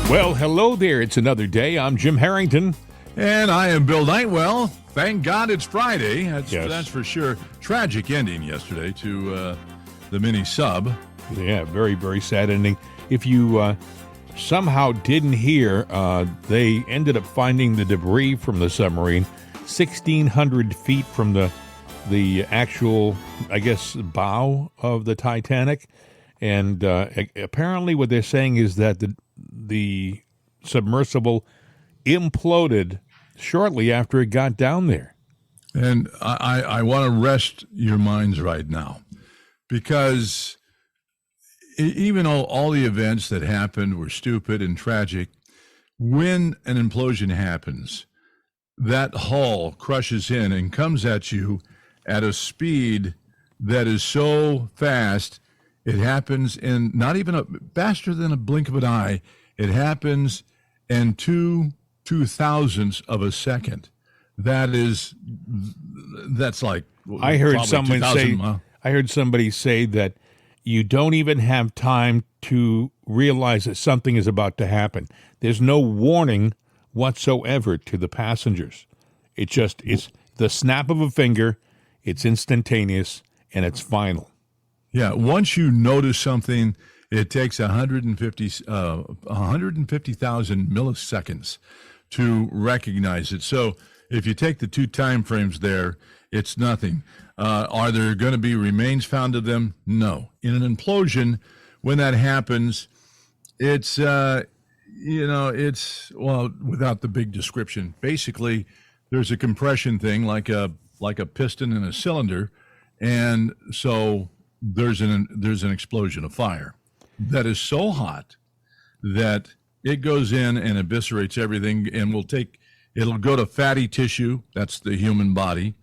Well, hello there. It's another day. I'm Jim Harrington. And I am Bill Nightwell. Thank God it's Friday. That's for sure. Tragic ending yesterday to the mini sub. Yeah, very, very sad ending. If you somehow didn't hear, they ended up finding the debris from the submarine 1,600 feet from the actual, I guess, bow of the Titanic. And apparently what they're saying is that the submersible imploded shortly after it got down there. And I want to rest your minds right now, because even though all the events that happened were stupid and tragic, when an implosion happens, that hull crushes in and comes at you at a speed that is so fast. It happens in not even faster than a blink of an eye. It happens in two thousandths of a second. That's like I heard somebody say that you don't even have time to realize that something is about to happen. There's no warning whatsoever to the passengers. It's the snap of a finger. It's instantaneous and it's final. Yeah, once you notice something, it takes 150,000 milliseconds to recognize it. So if you take the two time frames there, it's nothing. Are there going to be remains found of them? No. In an implosion, when that happens, it's without the big description. Basically, there's a compression thing like a piston in a cylinder, and so there's an explosion of fire that is so hot that it goes in and eviscerates everything, and it'll go to fatty tissue. That's the human body,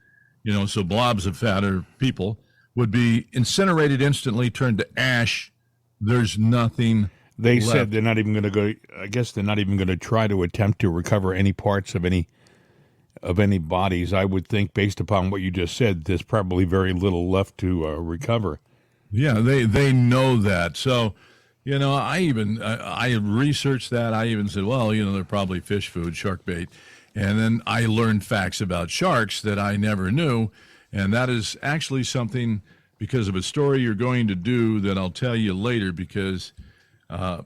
so blobs of fat or people would be incinerated instantly, turned to ash. There's nothing They left. said they're not even going to go. I guess they're not even going to try to attempt to recover any parts of any bodies. I would think, based upon what you just said, there's probably very little left to recover. Yeah, they know that. So, I researched that. I even said, well, they're probably fish food, shark bait. And then I learned facts about sharks that I never knew. And that is actually something, because of a story you're going to do that I'll tell you later, because, there are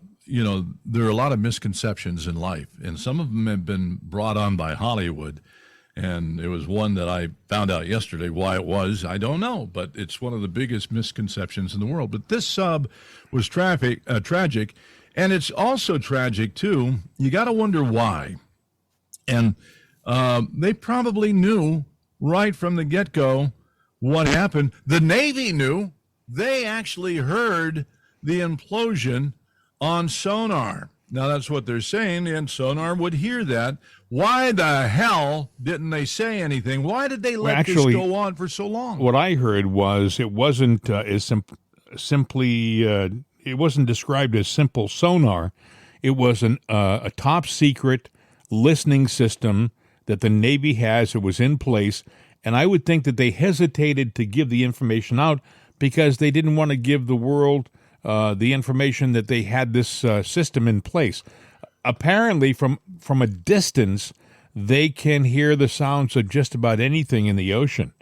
a lot of misconceptions in life. And some of them have been brought on by Hollywood. And it was one that I found out yesterday. Why it was, I don't know, but it's one of the biggest misconceptions in the world. But this sub was tragic, and it's also tragic, too. You got to wonder why. And they probably knew right from the get-go what happened. The Navy knew. They actually heard the implosion on sonar. Now, that's what they're saying, and sonar would hear that. Why the hell didn't they say anything? Why did they let this go on for so long? What I heard was it wasn't it wasn't described as simple sonar. It was a top-secret listening system that the Navy has. It was in place, and I would think that they hesitated to give the information out because they didn't want to give the world the information that they had this system in place. Apparently, from a distance, they can hear the sounds of just about anything in the ocean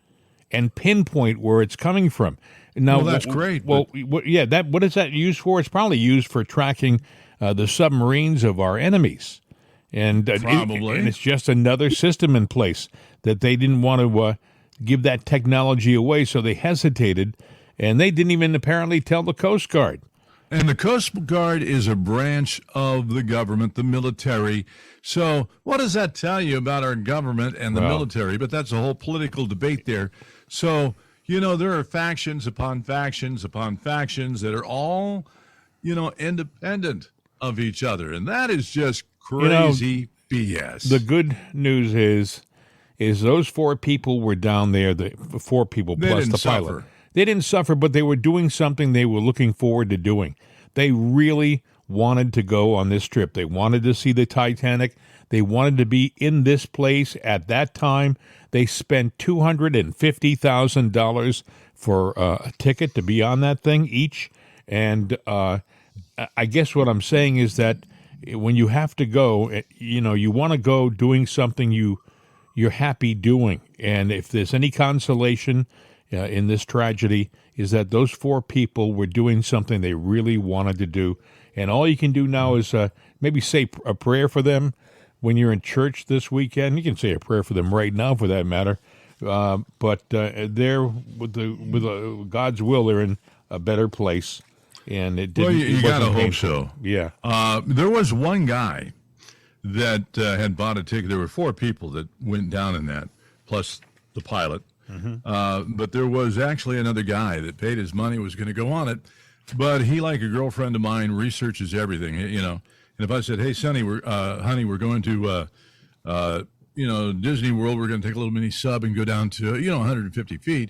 and pinpoint where it's coming from. Now, well, that's great. Well, what is that used for? It's probably used for tracking the submarines of our enemies. And probably. And it's just another system in place that they didn't want to give that technology away, so they hesitated. And they didn't even apparently tell the Coast Guard. And the Coast Guard is a branch of the government, the military. So what does that tell you about our government and the military? But that's a whole political debate there. So, there are factions upon factions upon factions that are all, independent of each other. And that is just crazy BS. The good news is those four people were down there, the four people plus the pilot. They didn't suffer, but they were doing something they were looking forward to doing. They really wanted to go on this trip. They wanted to see the Titanic. They wanted to be in this place at that time. They spent $250,000 for a ticket to be on that thing each. And I guess what I'm saying is that when you have to go, you want to go doing something you're happy doing. And if there's any consolation in this tragedy, is that those 4 people were doing something they really wanted to do. And all you can do now is maybe say a prayer for them when you're in church this weekend. You can say a prayer for them right now, for that matter. But they're with God's will, they're in a better place. And it didn't. Well, you got to hope so. Yeah. There was one guy that had bought a ticket. There were 4 people that went down in that, plus the pilot. But there was actually another guy that paid his money, was going to go on it. But he, like a girlfriend of mine, researches everything, And if I said, hey, honey, we're going to, Disney World, we're going to take a little mini sub and go down to, 150 feet.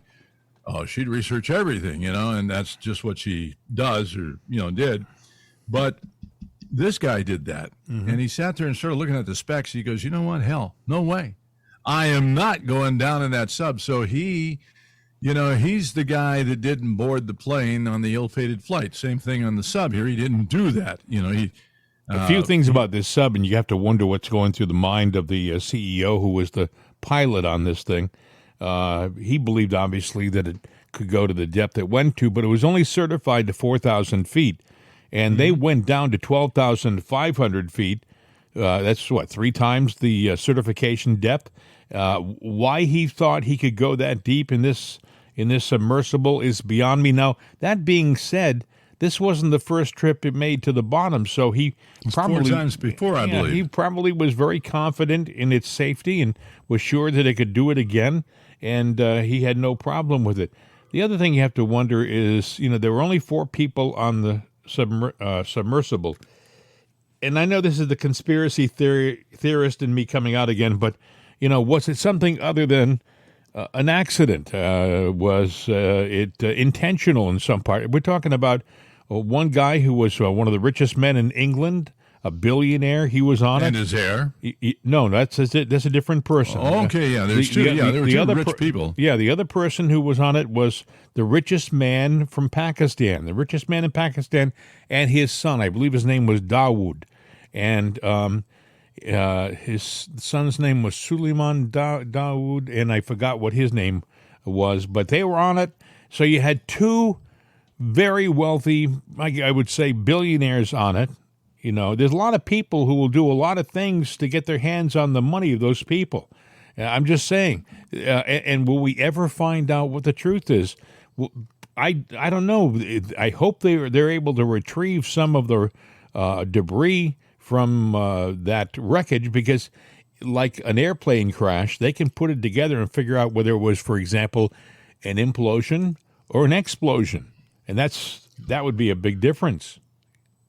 Oh, she'd research everything, and that's just what she does or, did. But this guy did that. And he sat there and started looking at the specs. He goes, you know what? Hell, no way. I am not going down in that sub. So he's the guy that didn't board the plane on the ill-fated flight. Same thing on the sub here. He didn't do that. A few things about this sub, and you have to wonder what's going through the mind of the CEO who was the pilot on this thing. He believed, obviously, that it could go to the depth it went to, but it was only certified to 4,000 feet, and they went down to 12,500 feet. That's 3 times the certification depth. Why he thought he could go that deep in this submersible is beyond me. Now, that being said, this wasn't the first trip it made to the bottom, so he probably 4 times before, I believe. He probably was very confident in its safety and was sure that it could do it again, and he had no problem with it. The other thing you have to wonder is, there were only 4 people on the submersible, and I know this is the conspiracy theorist in me coming out again, but was it something other than an accident? Was it intentional in some part? We're talking about one guy who was one of the richest men in England, a billionaire. He was on and it. his hair? No, that's a different person. Oh, okay, yeah. There's two. There were 2 rich people. Yeah, the other person who was on it was the richest man from Pakistan. The richest man in Pakistan, and his son. I believe his name was Dawood, and his son's name was Suleiman Dawood, and I forgot what his name was. But they were on it. So you had 2 very wealthy, I would say, billionaires on it. There's a lot of people who will do a lot of things to get their hands on the money of those people. I'm just saying. And will we ever find out what the truth is? Well, I don't know. I hope they're able to retrieve some of the debris from that wreckage, because like an airplane crash, they can put it together and figure out whether it was, for example, an implosion or an explosion. And that would be a big difference.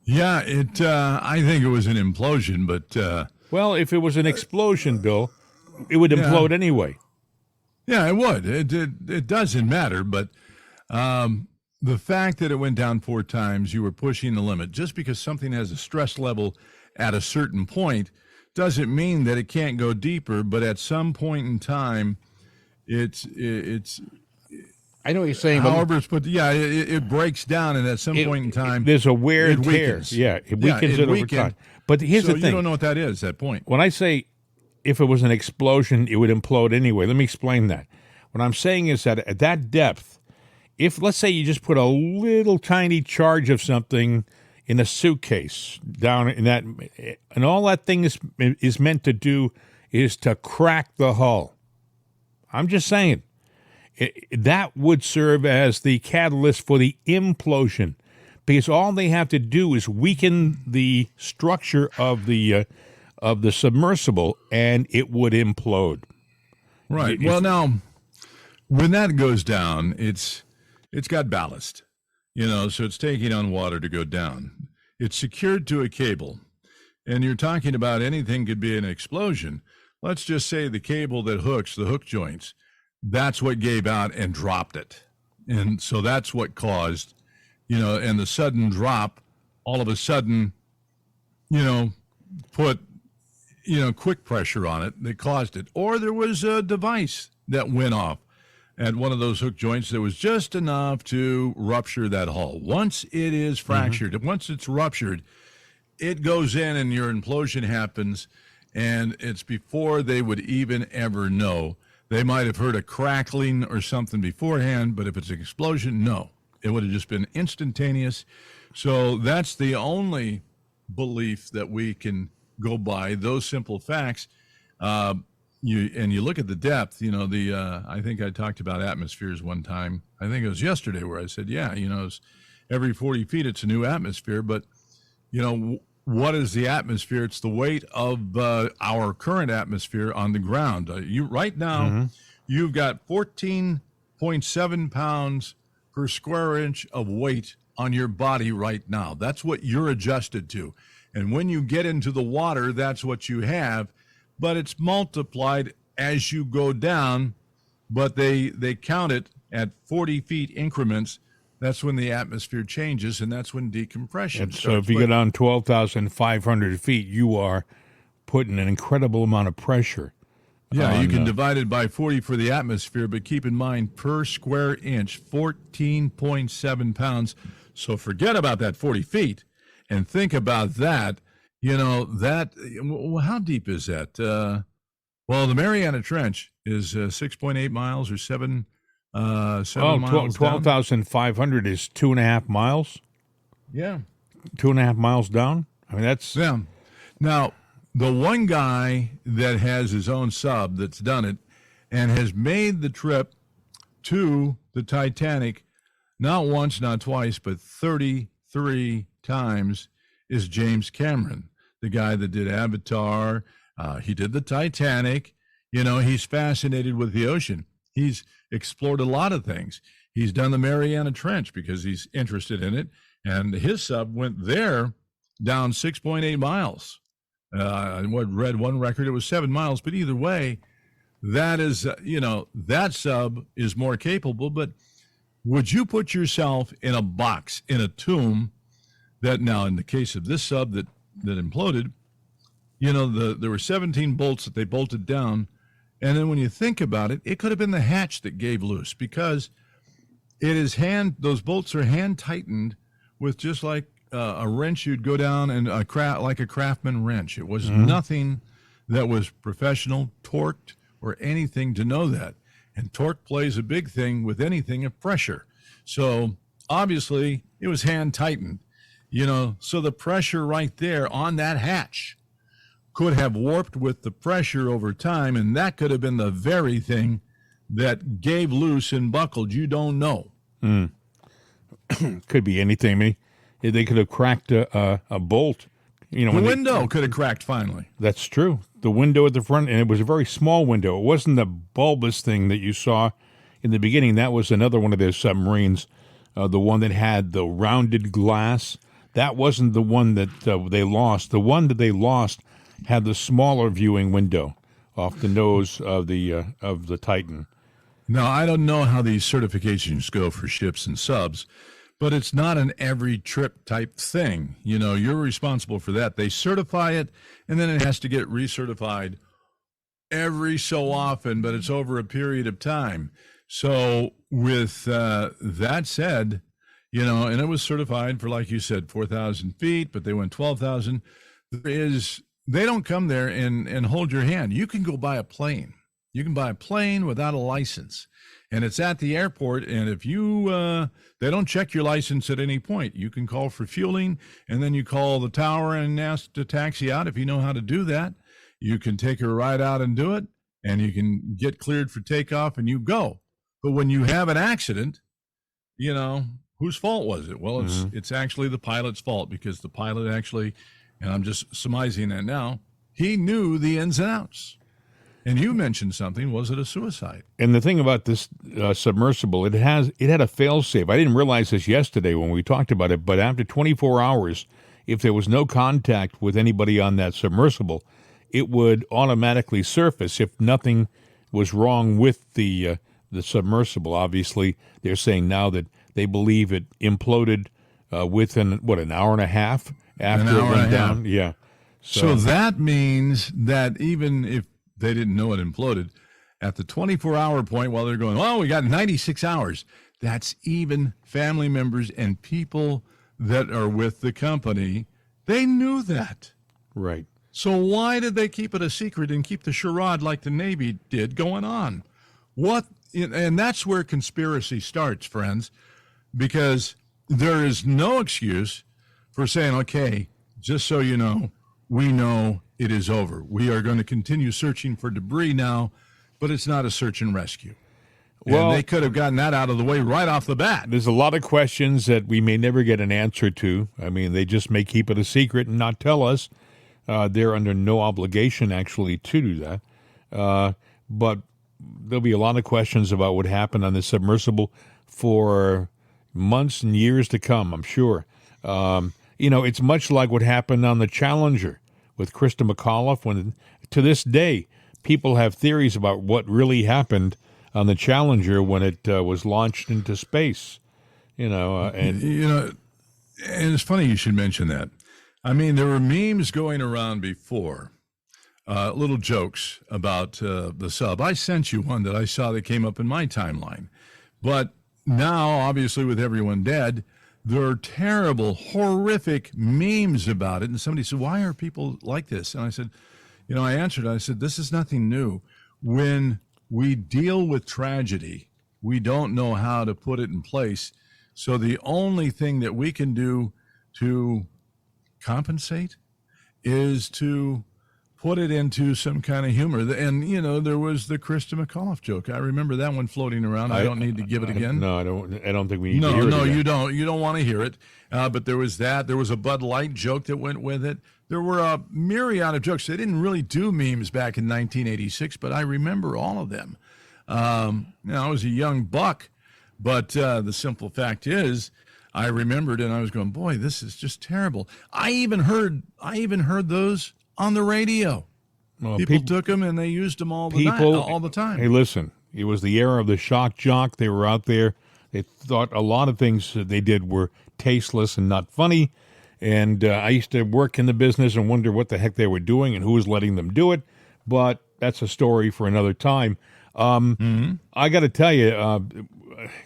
Yeah, I think it was an implosion, but... well, if it was an explosion, Bill, it would implode anyway. Yeah, it would. It doesn't matter, but the fact that it went down 4 times, you were pushing the limit. Just because something has a stress level at a certain point doesn't mean that it can't go deeper, but at some point in time, it's I know what you're saying. However, it's put. Yeah, it breaks down, and at some point in time, there's a wear and tear. Weakens. Yeah, it weakens it over time. But here's the thing: you don't know what that is. That point. When I say if it was an explosion, it would implode anyway. Let me explain that. What I'm saying is that at that depth, if let's say you just put a little tiny charge of something in a suitcase down in that, and all that thing is meant to do is to crack the hull. I'm just saying. That would serve as the catalyst for the implosion, because all they have to do is weaken the structure of the submersible, and it would implode. Right. Well, now, when that goes down, it's got ballast, so it's taking on water to go down. It's secured to a cable, and you're talking about anything could be an explosion. Let's just say the cable that hooks the hook joints. That's what gave out and dropped it. And so that's what caused, and the sudden drop, all of a sudden, put, quick pressure on it that caused it. Or there was a device that went off at one of those hook joints that was just enough to rupture that hull. Once it is fractured, once it's ruptured, it goes in and your implosion happens, and it's before they would even ever know. They might have heard a crackling or something beforehand, but if it's an explosion, no. It would have just been instantaneous. So that's the only belief that we can go by, those simple facts. You look at the depth, I think I talked about atmospheres one time. I think it was yesterday where I said, it's every 40 feet, it's a new atmosphere. But, what is the atmosphere? It's the weight of our current atmosphere on the ground. Right now, you've got 14.7 pounds per square inch of weight on your body right now. That's what you're adjusted to. And when you get into the water, that's what you have. But it's multiplied as you go down. But they count it at 40 feet increments. That's when the atmosphere changes, and that's when decompression starts. So if you go down 12,500 feet, you are putting an incredible amount of pressure. Yeah, you can divide it by 40 for the atmosphere, but keep in mind, per square inch, 14.7 pounds. So forget about that 40 feet and think about that. How deep is that? The Mariana Trench is 6.8 miles or 7 miles. 12,500 is 2.5 miles. Yeah. 2.5 miles down. I mean, that's. Yeah. Now, the one guy that has his own sub that's done it and has made the trip to the Titanic not once, not twice, but 33 times is James Cameron, the guy that did Avatar. He did the Titanic. He's fascinated with the ocean. He's explored a lot of things. He's done the Mariana Trench because he's interested in it. And his sub went there down 6.8 miles. I read one record, it was 7 miles. But either way, that is, that sub is more capable. But would you put yourself in a box, in a tomb, that now in the case of this sub that imploded, there were 17 bolts that they bolted down. And then when you think about it, it could have been the hatch that gave loose because those bolts are hand tightened with just like a wrench you'd go down and like a Craftsman wrench. It was nothing that was professional, torqued, or anything to know that. And torque plays a big thing with anything of pressure. So obviously it was hand tightened, so the pressure right there on that hatch could have warped with the pressure over time, and that could have been the very thing that gave loose and buckled. You don't know. Could be anything. I mean, they could have cracked a bolt. The window could have cracked finally. That's true. The window at the front, and it was a very small window. It wasn't the bulbous thing that you saw in the beginning. That was another one of their submarines, the one that had the rounded glass. That wasn't the one that they lost. The one that they lost had the smaller viewing window off the nose of the Titan. Now, I don't know how these certifications go for ships and subs, but it's not an every trip type thing. You're responsible for that. They certify it, and then it has to get recertified every so often, but it's over a period of time. So with that said, and it was certified for, like you said, 4,000 feet, but they went 12,000. They don't come there and hold your hand. You can go buy a plane. You can buy a plane without a license, and it's at the airport. And if they don't check your license at any point. You can call for fueling, and then you call the tower and ask to taxi out. If you know how to do that, you can take a ride out and do it, and you can get cleared for takeoff, and you go. But when you have an accident, whose fault was it? Well, it's actually the pilot's fault, because the pilot actually, and I'm just surmising that now, he knew the ins and outs. And you mentioned something. Was it a suicide? And the thing about this submersible, it had a fail-safe. I didn't realize this yesterday when we talked about it, but after 24 hours, if there was no contact with anybody on that submersible, it would automatically surface if nothing was wrong with the submersible. Obviously, they're saying now that they believe it imploded within, an hour and a half after it went down? Yeah. So that means that even if they didn't know it imploded, at the 24-hour point, while they're going, we got 96 hours, that's even family members and people that are with the company They knew that. Right. So why did they keep it a secret and keep the charade like the Navy did going on? And that's where conspiracy starts, friends, because there is no excuse for saying, okay, just so you know, we know it is over. We are going to continue searching for debris now, but it's not a search and rescue. Well, and they could have gotten that out of the way right off the bat. There's a lot of questions that we may never get an answer to. I mean, they just may keep it a secret and not tell us. They're under no obligation, actually, to do that. But there'll be a lot of questions about what happened on the submersible for months and years to come, I'm sure. It's much like what happened on the Challenger with Krista McAuliffe, when to this day people have theories about what really happened on the Challenger when it was launched into space. And it's funny you should mention that. I mean, there were memes going around before, little jokes about the sub. I sent you one that I saw that came up in my timeline. But now, obviously, with everyone dead, there are terrible, horrific memes about it. And somebody said, why are people like this? And I said, I answered, I said, this is nothing new. When we deal with tragedy, we don't know how to put it in place. So the only thing that we can do to compensate is to put it into some kind of humor. And, there was the Krista McAuliffe joke. I remember that one floating around. I don't need to give it again. No, I don't think we need to hear it again. No, you don't. You don't want to hear it. But there was that. There was a Bud Light joke that went with it. There were a myriad of jokes. They didn't really do memes back in 1986, but I remember all of them. I was a young buck, but the simple fact is, I remembered and I was going, boy, this is just terrible. I even heard those on the radio. Well, people took them and they used them all the time. Hey, listen, it was the era of the shock jock. They were out there. They thought a lot of things that they did were tasteless and not funny. And I used to work in the business and wonder what the heck they were doing and who was letting them do it. But that's a story for another time. I got to tell you,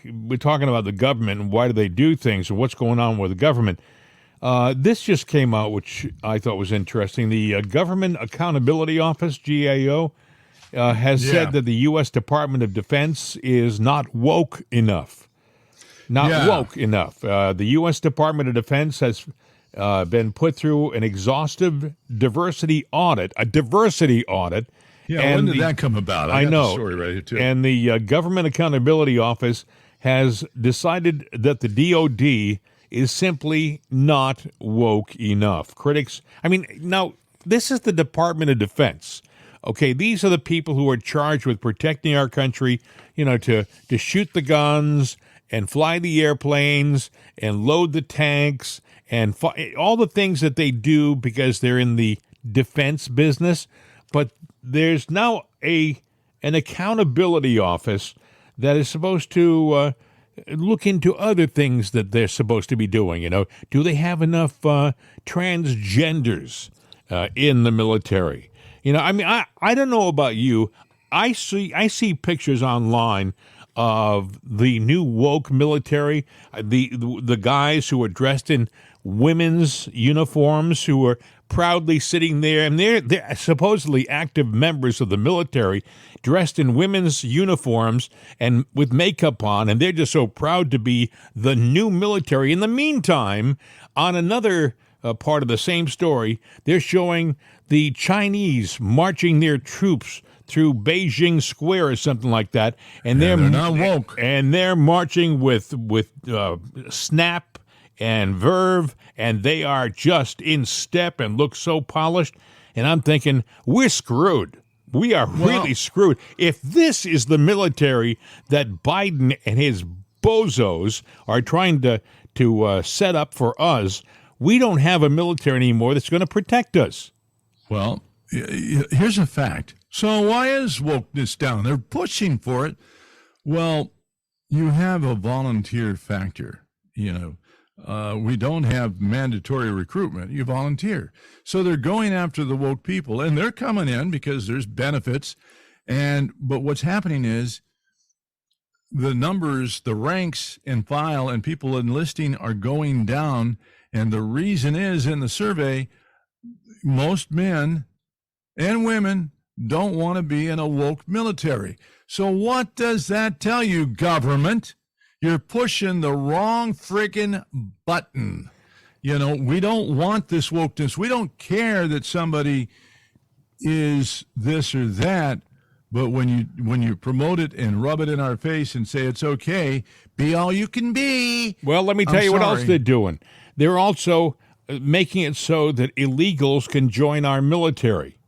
we're talking about the government and why do they do things and what's going on with the government. This just came out, which I thought was interesting. The Government Accountability Office, GAO, has said that the U.S. Department of Defense is not woke enough. Woke enough. The U.S. Department of Defense has been put through an exhaustive diversity audit, Yeah, and when did that come about? I know. The story right here too. And the Government Accountability Office has decided that the DOD is simply not woke enough. Critics, now, this is the Department of Defense. Okay, these are the people who are charged with protecting our country, to shoot the guns and fly the airplanes and load the tanks and all the things that they do because they're in the defense business. But there's now an accountability office that is supposed to look into other things that they're supposed to be doing. Do they have enough transgenders in the military? I don't know about you. I see pictures online of the new woke military, the guys who are dressed in women's uniforms, who are proudly sitting there, and they're supposedly active members of the military, dressed in women's uniforms and with makeup on, and they're just so proud to be the new military. In the meantime, on another part of the same story, they're showing the Chinese marching their troops through Beijing Square or something like that, and they're not woke, and they're marching with snap and verve, and they are just in step and look so polished. And I'm thinking, we're screwed. We are really screwed. If this is the military that Biden and his bozos are trying to set up for us, we don't have a military anymore that's going to protect us. Well, here's a fact. So why is wokeness down? They're pushing for it. Well, you have a volunteer factor, we don't have mandatory recruitment. You volunteer. So they're going after the woke people, and they're coming in because there's benefits. But what's happening is the numbers, the ranks and file and people enlisting are going down, And the reason is, in the survey, most men and women don't want to be in a woke military. So what does that tell you, government? You're pushing the wrong freaking button. You know, we don't want this wokeness. We don't care that somebody is this or that. But when you promote it and rub it in our face and say it's okay, be all you can be. Well, let me tell you what else they're doing. They're also making it so that illegals can join our military.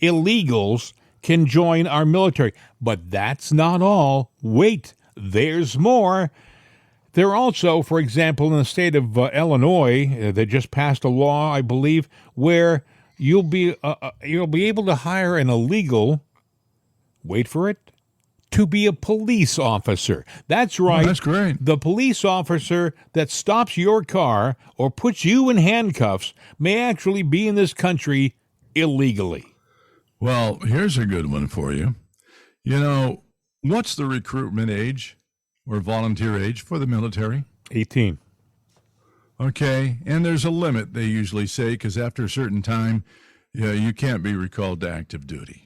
Illegals can join our military. But that's not all. Wait, there's more. They're also, for example, in the state of Illinois, they just passed a law, I believe, where you'll be able to hire an illegal, wait for it, to be a police officer. That's right. Oh, that's great. The police officer that stops your car or puts you in handcuffs may actually be in this country illegally. Well, here's a good one for you. You know, what's the recruitment age or volunteer age for the military? 18. Okay, and there's a limit, they usually say, because after a certain time, you can't be recalled to active duty.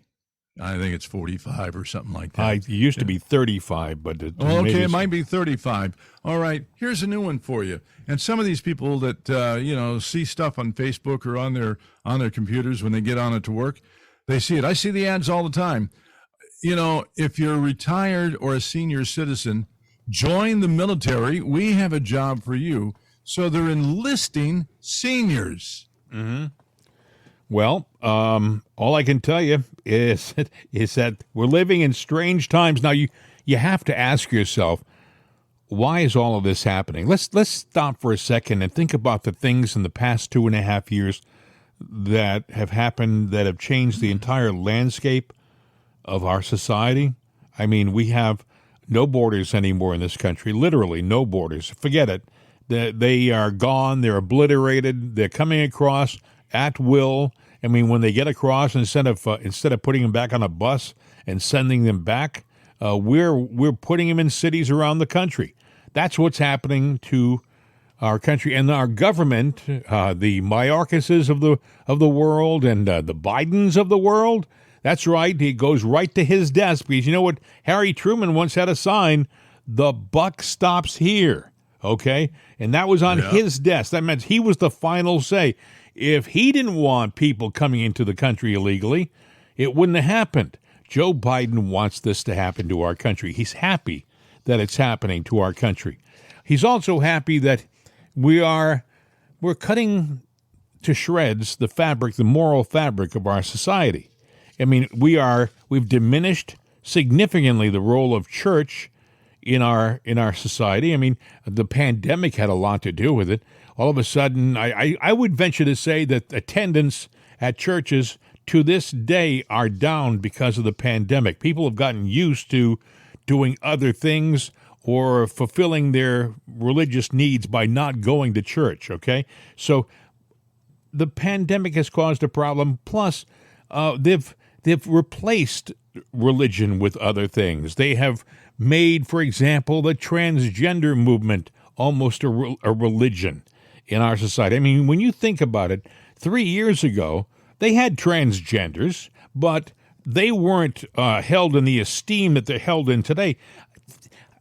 I think it's 45 or something like that. It used to be 35, but it might be 35. All right, here's a new one for you. And some of these people that see stuff on Facebook or on their computers when they get on it to work, they see it. I see the ads all the time. You know, if you're retired or a senior citizen, join the military. We have a job for you. So they're enlisting seniors. Mm-hmm. Well, all I can tell you is that we're living in strange times. Now, you have to ask yourself, why is all of this happening? Let's stop for a second and think about the things in the past 2.5 years that have happened that have changed the entire landscape of our society. I mean, we have no borders anymore in this country, literally no borders. Forget it. They are gone. They're obliterated. They're coming across at will. I mean, when they get across, instead of putting them back on a bus and sending them back, we're putting them in cities around the country. That's what's happening to our country and our government. The Mayorkases of the world and the Bidens of the world. That's right. He goes right to his desk because you know what? Harry Truman once had a sign: "The buck stops here." Okay, and that was on his desk. That meant he was the final say. If he didn't want people coming into the country illegally, it wouldn't have happened. Joe Biden wants this to happen to our country. He's happy that it's happening to our country. He's also happy that we're cutting to shreds the moral fabric of our society. I mean, we've diminished significantly the role of church in our society. I mean, the pandemic had a lot to do with it. All of a sudden, I would venture to say that attendance at churches to this day are down because of the pandemic. People have gotten used to doing other things or fulfilling their religious needs by not going to church, okay? So the pandemic has caused a problem. Plus, they've replaced religion with other things. They have made, for example, the transgender movement almost a religion in our society. I mean, when you think about it, 3 years ago, they had transgenders, but they weren't held in the esteem that they're held in today.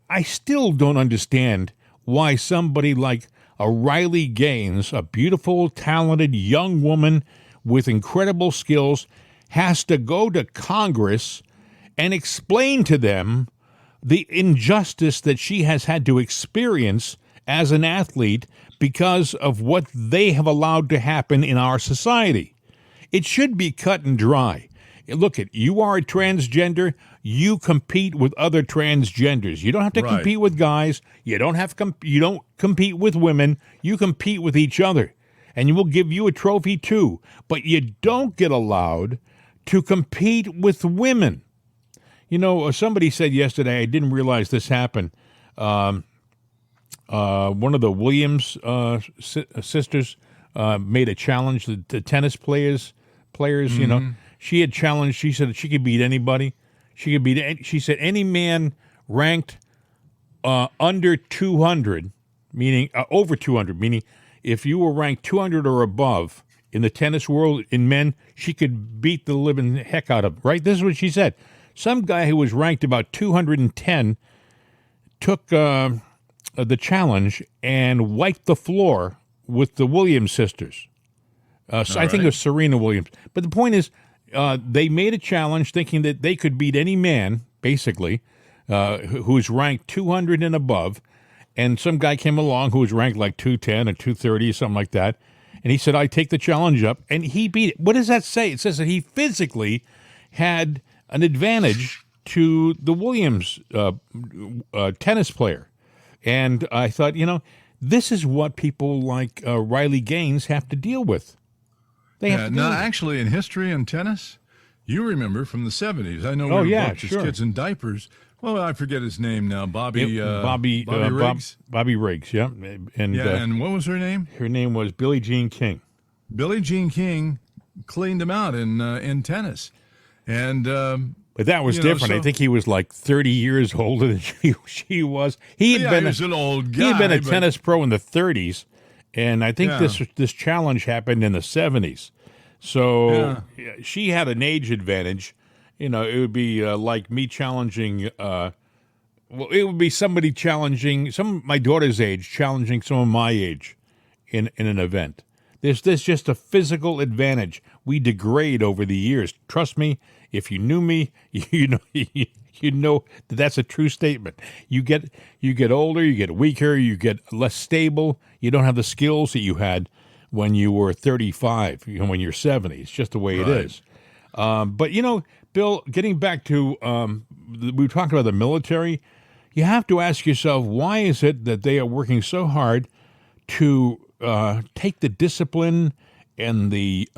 I still don't understand why somebody like a Riley Gaines, a beautiful, talented young woman with incredible skills, has to go to Congress and explain to them the injustice that she has had to experience as an athlete because of what they have allowed to happen in our society. It should be cut and dry. Look, you are a transgender. You compete with other transgenders. You don't have to compete with guys. You don't compete with women. You compete with each other, and we'll give you a trophy too. But you don't get allowed to compete with women. You know, somebody said yesterday, I didn't realize this happened. One of the Williams sisters made a challenge. The tennis players, mm-hmm. You know, she had challenged. She said she could beat anybody. She said any man ranked under 200, meaning over 200, meaning if you were ranked 200 or above in the tennis world in men, she could beat the living heck out of, right? This is what she said. Some guy who was ranked about 210 took the challenge and wiped the floor with the Williams sisters. So I think it was Serena Williams. But the point is, they made a challenge thinking that they could beat any man, basically, who's ranked 200 and above. And some guy came along who was ranked like 210 or 230 or something like that. And he said, I take the challenge up. And he beat it. What does that say? It says that he physically had an advantage to the Williams tennis player. And I thought, this is what people like Riley Gaines have to deal with. They have to deal with it. Actually, in history and tennis, you remember from the 70s. I know we were both just kids in diapers. Well, I forget his name now. Bobby Riggs. Bobby Riggs, yeah. And what was her name? Her name was Billie Jean King. Billie Jean King cleaned him out in tennis. And but that was different. I think he was like 30 years older than she was. He was an old guy. He had been a tennis pro in the 30s, and I think this challenge happened in the 70s. So she had an age advantage. It would be like me challenging. It would be somebody challenging my daughter's age, challenging someone my age in an event. There's just a physical advantage. We degrade over the years. Trust me. If you knew me, you know that that's a true statement. You get older, you get weaker, you get less stable. You don't have the skills that you had when you were 35. When you're 70, it's just the way it is. But Bill, getting back to we talked about the military. You have to ask yourself, why is it that they are working so hard to take the discipline and the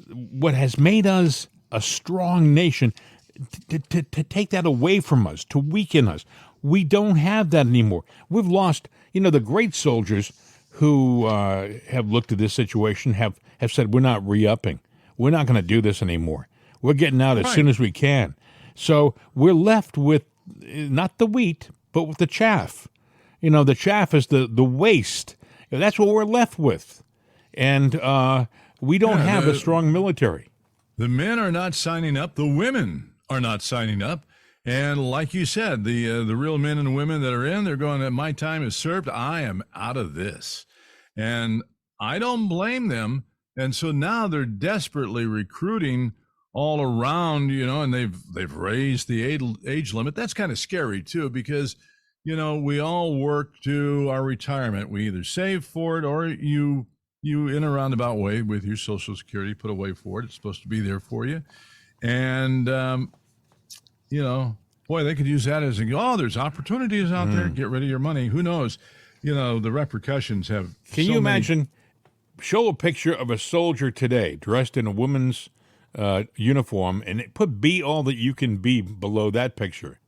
what has made us a strong nation, to take that away from us, to weaken us. We don't have that anymore. We've lost, the great soldiers who have looked at this situation have said, we're not re-upping. We're not going to do this anymore. We're getting out as soon as we can. So we're left with not the wheat, but with the chaff. The chaff is the waste. That's what we're left with. And we don't have a strong military. The men are not signing up. The women are not signing up. And like you said, the real men and women that are in, they're going, my time is served. I am out of this. And I don't blame them. And so now they're desperately recruiting all around, and they've raised the age limit. That's kind of scary, too, because, we all work to our retirement. We either save for it or you in a roundabout way with your Social Security, put away for it. It's supposed to be there for you. And, boy, they could use that as there's opportunities out there. Get rid of your money. Who knows? The repercussions have. Can you imagine? Show a picture of a soldier today dressed in a woman's uniform and put "be all that you can be" below that picture.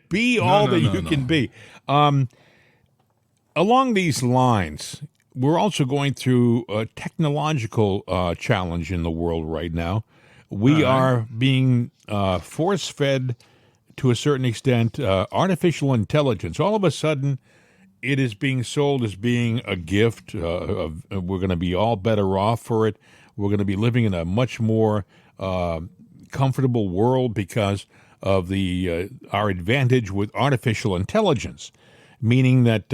Be all that you can be. Along these lines, we're also going through a technological challenge in the world right now. We are being force-fed, to a certain extent, artificial intelligence. All of a sudden, it is being sold as being a gift. We're going to be all better off for it. We're going to be living in a much more comfortable world because of our advantage with artificial intelligence. Meaning that,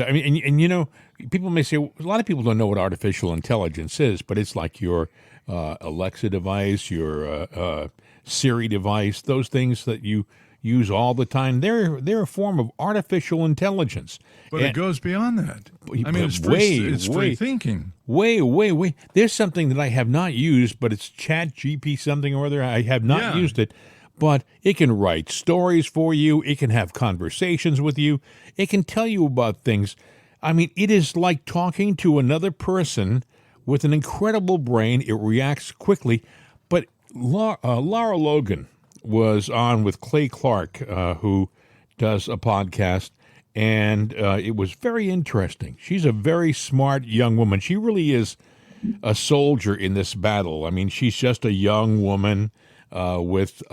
people may say, a lot of people don't know what artificial intelligence is, but it's like your Alexa device, your Siri device, those things that you use all the time. They're a form of artificial intelligence. But it goes beyond that. It's free thinking. Way. There's something that I have not used, but it's Chat GP something or other. I have not used it. But it can write stories for you. It can have conversations with you. It can tell you about things. It is like talking to another person with an incredible brain. It reacts quickly. But Lara Logan was on with Clay Clark, who does a podcast, and it was very interesting. She's a very smart young woman. She really is a soldier in this battle. She's just a young woman with,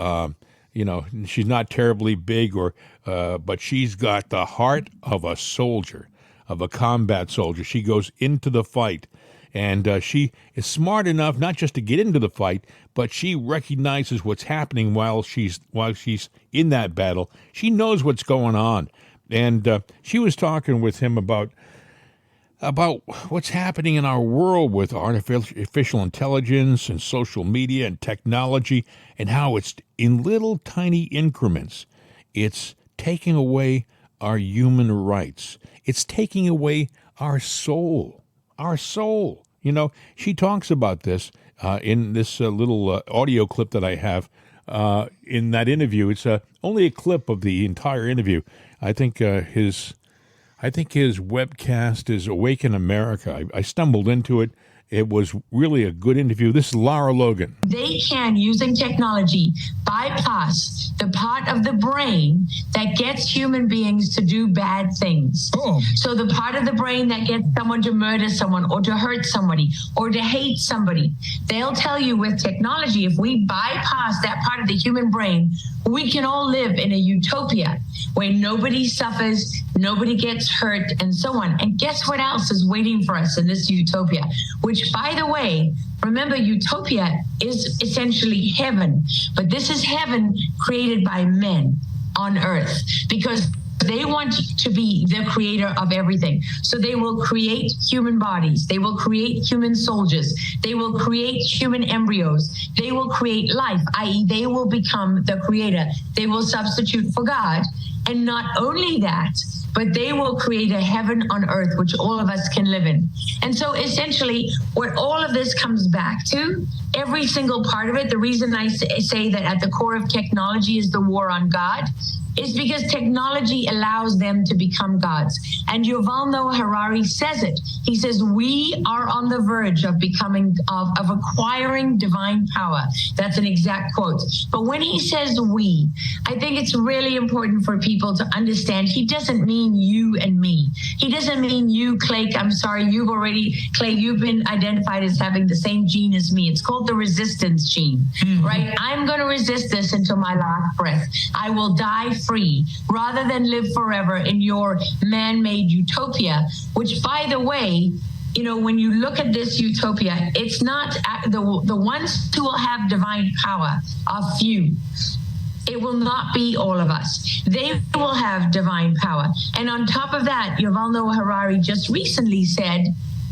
she's not terribly big, but she's got the heart of a soldier. of a combat soldier. She goes into the fight, and she is smart enough not just to get into the fight, but she recognizes what's happening while she's in that battle. She knows what's going on, and she was talking with him about what's happening in our world with artificial intelligence and social media and technology, and how it's in little tiny increments. It's taking away our human rights. It's taking away our soul. Our soul. You know, she talks about this in this little audio clip that I have in that interview. It's only a clip of the entire interview. I think his webcast is Awaken America. I stumbled into it. It was really a good interview. This is Lara Logan. They can, using technology, bypass the part of the brain that gets human beings to do bad things. Oh. So the part of the brain that gets someone to murder someone or to hurt somebody or to hate somebody, they'll tell you with technology, if we bypass that part of the human brain, we can all live in a utopia where nobody suffers, nobody gets hurt, and so on. And guess what else is waiting for us in this utopia? Which, by the way, remember, utopia is essentially heaven, but this is heaven created by men on earth, because they want to be the creator of everything. So they will create human bodies. They will create human soldiers. They will create human embryos. They will create life, i.e. they will become the creator. They will substitute for God. And not only that, but they will create a heaven on earth, which all of us can live in. And so essentially, what all of this comes back to, every single part of it, the reason I say that at the core of technology is the war on God, is because technology allows them to become gods. And Yuval Noah Harari says it. He says, we are on the verge of becoming, of acquiring divine power. That's an exact quote. But when he says we, I think it's really important for people to understand he doesn't mean you and me. He doesn't mean you, Clay. I'm sorry, Clay, you've been identified as having the same gene as me. It's called the resistance gene, right? I'm going to resist this until my last breath. I will die free rather than live forever in your man-made utopia, which, by the way, you know, when you look at this utopia, it's not the ones who will have divine power are few. It will not be all of us. They will have divine power. And on top of that, Yuval Noah Harari just recently said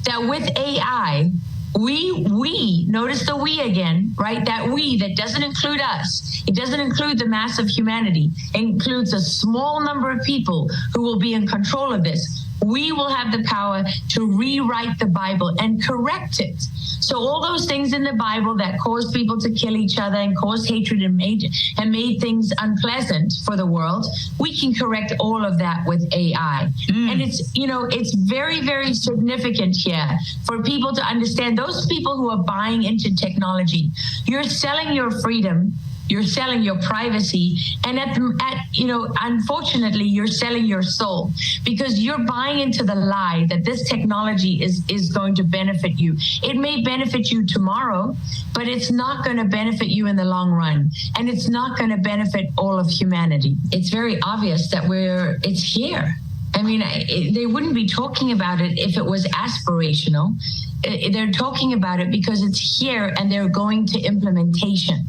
that with AI, we notice the we again, right? That we, that doesn't include us. It doesn't include the mass of humanity. It includes a small number of people who will be in control of this. We will have the power to rewrite the Bible and correct it. So all those things in the Bible that caused people to kill each other and caused hatred and made things unpleasant for the world, we can correct all of that with AI. And it's, you know, it's very, very significant here for people to understand, those people who are buying into technology, you're selling your freedom, you're selling your privacy, and unfortunately, you're selling your soul, because you're buying into the lie that this technology is going to benefit you. It may benefit you tomorrow, but it's not going to benefit you in the long run, and it's not going to benefit all of humanity. It's very obvious that it's here. I mean, they wouldn't be talking about it if it was aspirational. They're talking about it because it's here, and they're going to implementation.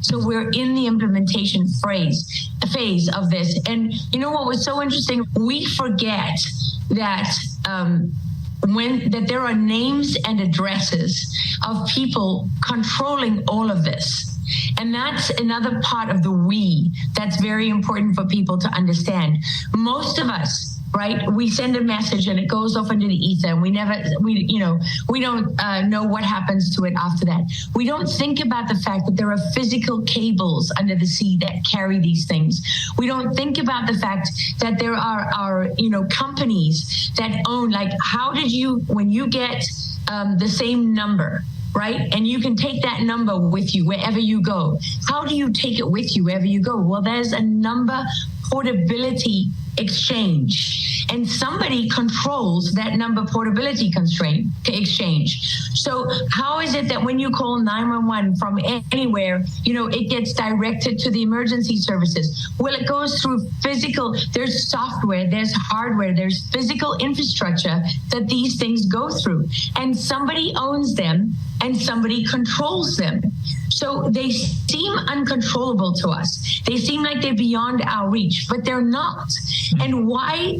So we're in the implementation phase of this. And you know what was so interesting? We forget that that there are names and addresses of people controlling all of this. And that's another part of the we that's very important for people to understand. Most of us, right, we send a message and it goes off into the ether, and we don't know what happens to it after that. We don't think about the fact that there are physical cables under the sea that carry these things. We don't think about the fact that there are companies that own, like, how did you, when you get the same number, right? And you can take that number with you wherever you go. How do you take it with you wherever you go? Well, there's a number portability exchange, and somebody controls that number portability constraint exchange. So how is it that when you call 911 from anywhere, it gets directed to the emergency services? Well, it goes through there's software, there's hardware, there's physical infrastructure that these things go through, and somebody owns them and somebody controls them. So they seem uncontrollable to us. They seem like they're beyond our reach, but they're not. And why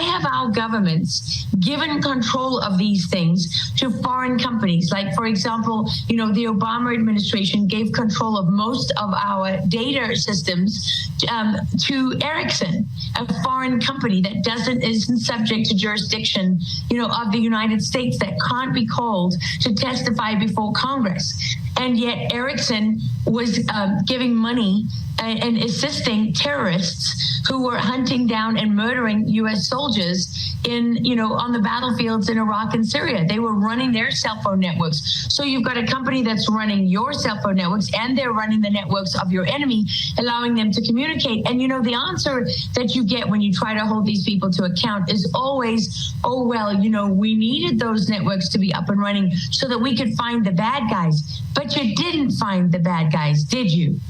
have our governments given control of these things to foreign companies? Like, for example, the Obama administration gave control of most of our data systems to Ericsson, a foreign company that isn't subject to jurisdiction, of the United States, that can't be called to testify before Congress. And yet Ericsson was giving money and assisting terrorists who were hunting down and murdering U.S. soldiers on the battlefields in Iraq and Syria. They were running their cell phone networks. So you've got a company that's running your cell phone networks, and they're running the networks of your enemy, allowing them to communicate. And the answer that you get when you try to hold these people to account is always, oh, well, we needed those networks to be up and running so that we could find the bad guys. But you didn't find the bad guys, did you?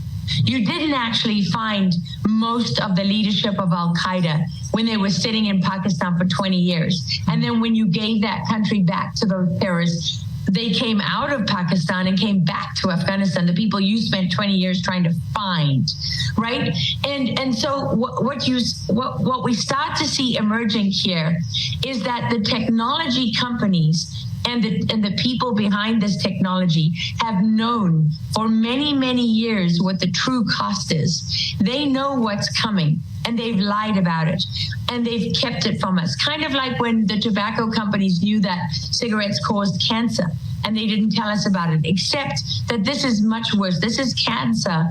You didn't actually find most of the leadership of Al-Qaeda when they were sitting in Pakistan for 20 years. And then when you gave that country back to those terrorists, they came out of Pakistan and came back to Afghanistan, the people you spent 20 years trying to find, right? And so what we start to see emerging here is that the technology companies and the people behind this technology have known for many, many years what the true cost is. They know what's coming, and they've lied about it, and they've kept it from us. Kind of like when the tobacco companies knew that cigarettes caused cancer, and they didn't tell us about it, except that this is much worse. This is cancer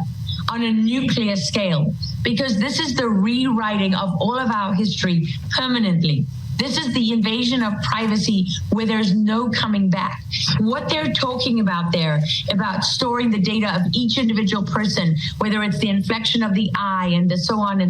on a nuclear scale, because this is the rewriting of all of our history permanently. This is the invasion of privacy where there's no coming back. What they're talking about there, about storing the data of each individual person, whether it's the inflection of the eye and the so on,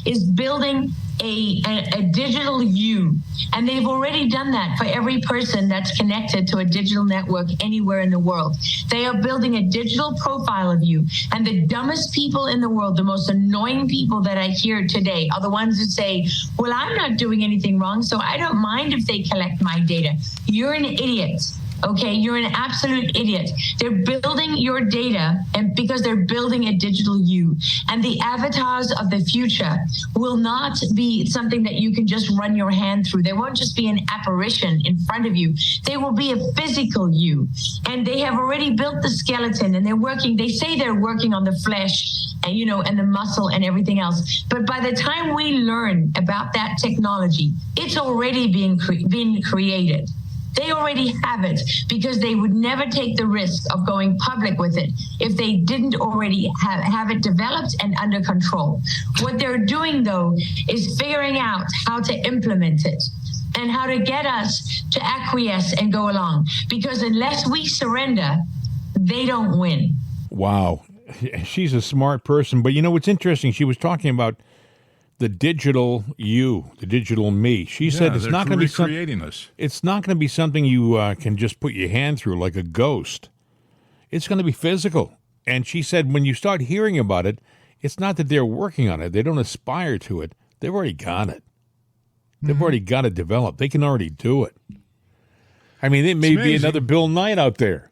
is building a digital you. And they've already done that for every person that's connected to a digital network anywhere in the world. They are building a digital profile of you. And the dumbest people in the world, the most annoying people that I hear today, are the ones who say, well, I'm not doing anything wrong, so I don't mind if they collect my data. You're an idiot. Okay, you're an absolute idiot. They're building your data, and because they're building a digital you. And the avatars of the future will not be something that you can just run your hand through. They won't just be an apparition in front of you. They will be a physical you. And they have already built the skeleton, and they say they're working on the flesh and, and the muscle and everything else. But by the time we learn about that technology, it's already being created. They already have it, because they would never take the risk of going public with it if they didn't already have it developed and under control. What they're doing, though, is figuring out how to implement it and how to get us to acquiesce and go along. Because unless we surrender, they don't win. Wow. She's a smart person. But what's interesting, she was talking about the digital you, the digital me. She said it's not going to be recreating us. It's not going to be something you can just put your hand through like a ghost. It's going to be physical. And she said when you start hearing about it, it's not that they're working on it. They don't aspire to it. They've already got it. They've already got it developed. They can already do it. I mean, there may be another Bill Knight out there.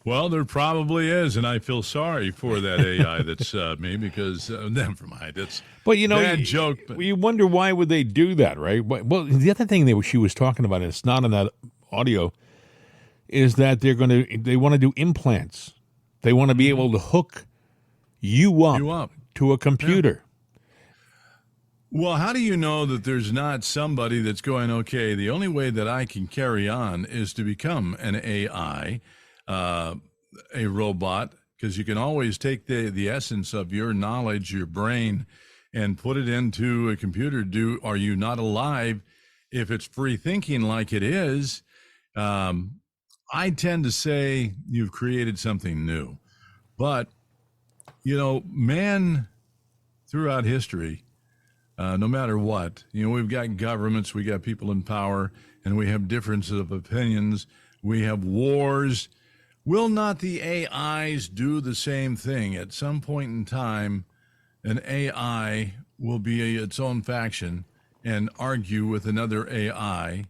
Well, there probably is, and I feel sorry for that AI that's me, because never mind. It's bad joke. But you wonder why would they do that, right? Well, the other thing that she was talking about, and it's not in that audio, is that they want to do implants. They want to be able to hook you up to a computer. Yeah. Well, how do you know that there's not somebody that's going, okay, the only way that I can carry on is to become an AI, a robot, because you can always take the essence of your knowledge, your brain, and put it into a computer. Are you not alive if it's free thinking like it is? I tend to say you've created something new. But, man, throughout history, no matter what. We've got governments, we got people in power, and we have differences of opinions. We have wars. Will not the AIs do the same thing? At some point in time, an AI will be its own faction and argue with another AI.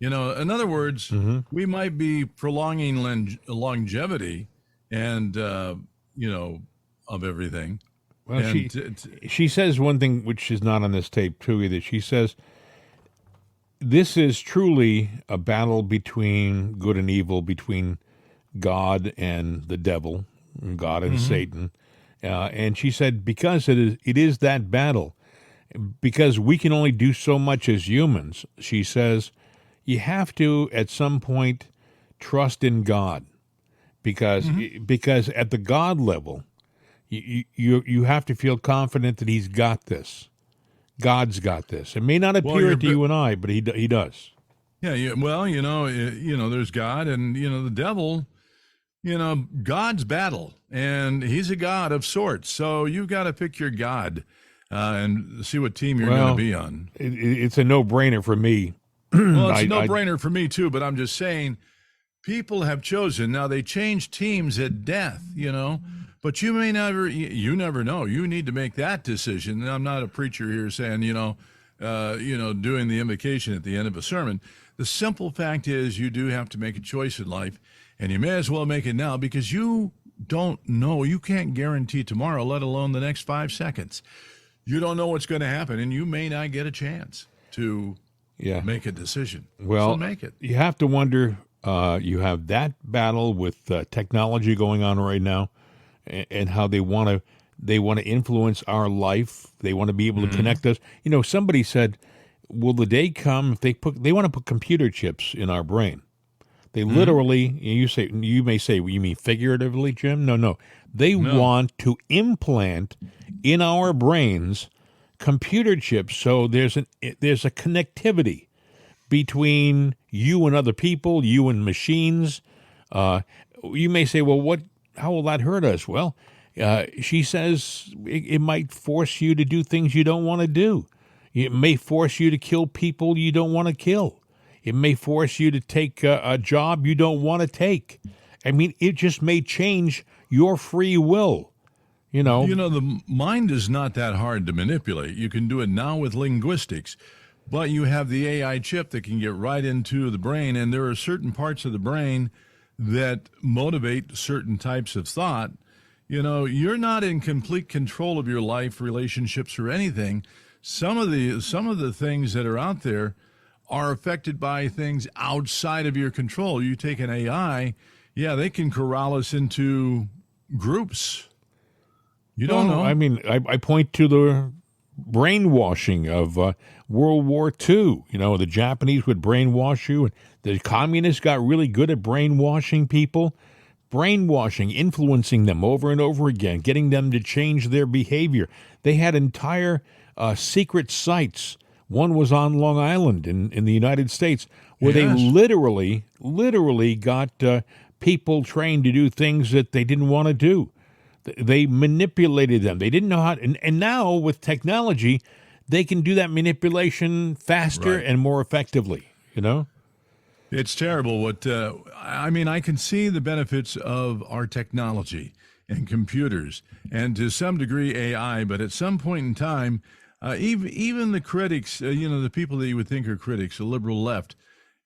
In other words, we might be prolonging longevity and, of everything. Well, And she says one thing which is not on this tape too either. She says this is truly a battle between good and evil, between God and the devil, God and Satan. And she said because it is that battle, because we can only do so much as humans, she says, you have to at some point trust in God, because at the God level, you have to feel confident that He's got this. God's got this. It may not appear to you and I, but He does. Yeah. Well, there's God and the devil. God's battle, and He's a God of sorts. So you've got to pick your God and see what team you're going to be on. It's a no-brainer for me. Well, it's a no-brainer for me too, but I'm just saying people have chosen. Now, they change teams at death, but you never know. You need to make that decision. And I'm not a preacher here saying, doing the invocation at the end of a sermon. The simple fact is you do have to make a choice in life, and you may as well make it now because you don't know. You can't guarantee tomorrow, let alone the next 5 seconds. You don't know what's going to happen, and you may not get a chance to make a decision. Well, so make it. You have to wonder, you have that battle with technology going on right now, and how they want to influence our life. They want to be able to connect us. Somebody said, will the day come if they want to put computer chips in our brain? They literally, you may say, you mean figuratively, Jim? No. They want to implant in our brains computer chips, so there's a connectivity between you and other people, you and machines. You may say, well, how will that hurt us? Well, she says it might force you to do things you don't want to do. It may force you to kill people you don't want to kill. It may force you to take a job you don't want to take. I mean, it just may change your free will. The mind is not that hard to manipulate. You can do it now with linguistics, but you have the AI chip that can get right into the brain, and there are certain parts of the brain that motivate certain types of thought. You're not in complete control of your life, relationships, or anything. Some of the things that are out there are affected by things outside of your control. You take an AI, they can corral us into groups. You don't know. I mean, I point to the brainwashing of World War II. The Japanese would brainwash you, and the communists got really good at brainwashing people. Brainwashing, influencing them over and over again, getting them to change their behavior. They had entire secret sites. One was on Long Island in the United States, where they literally got people trained to do things that they didn't want to do. They manipulated them. They didn't know how to, and now with technology, they can do that manipulation faster and more effectively, It's terrible. I can see the benefits of our technology and computers, and to some degree AI, but at some point in time, even the critics, the people that you would think are critics, the liberal left,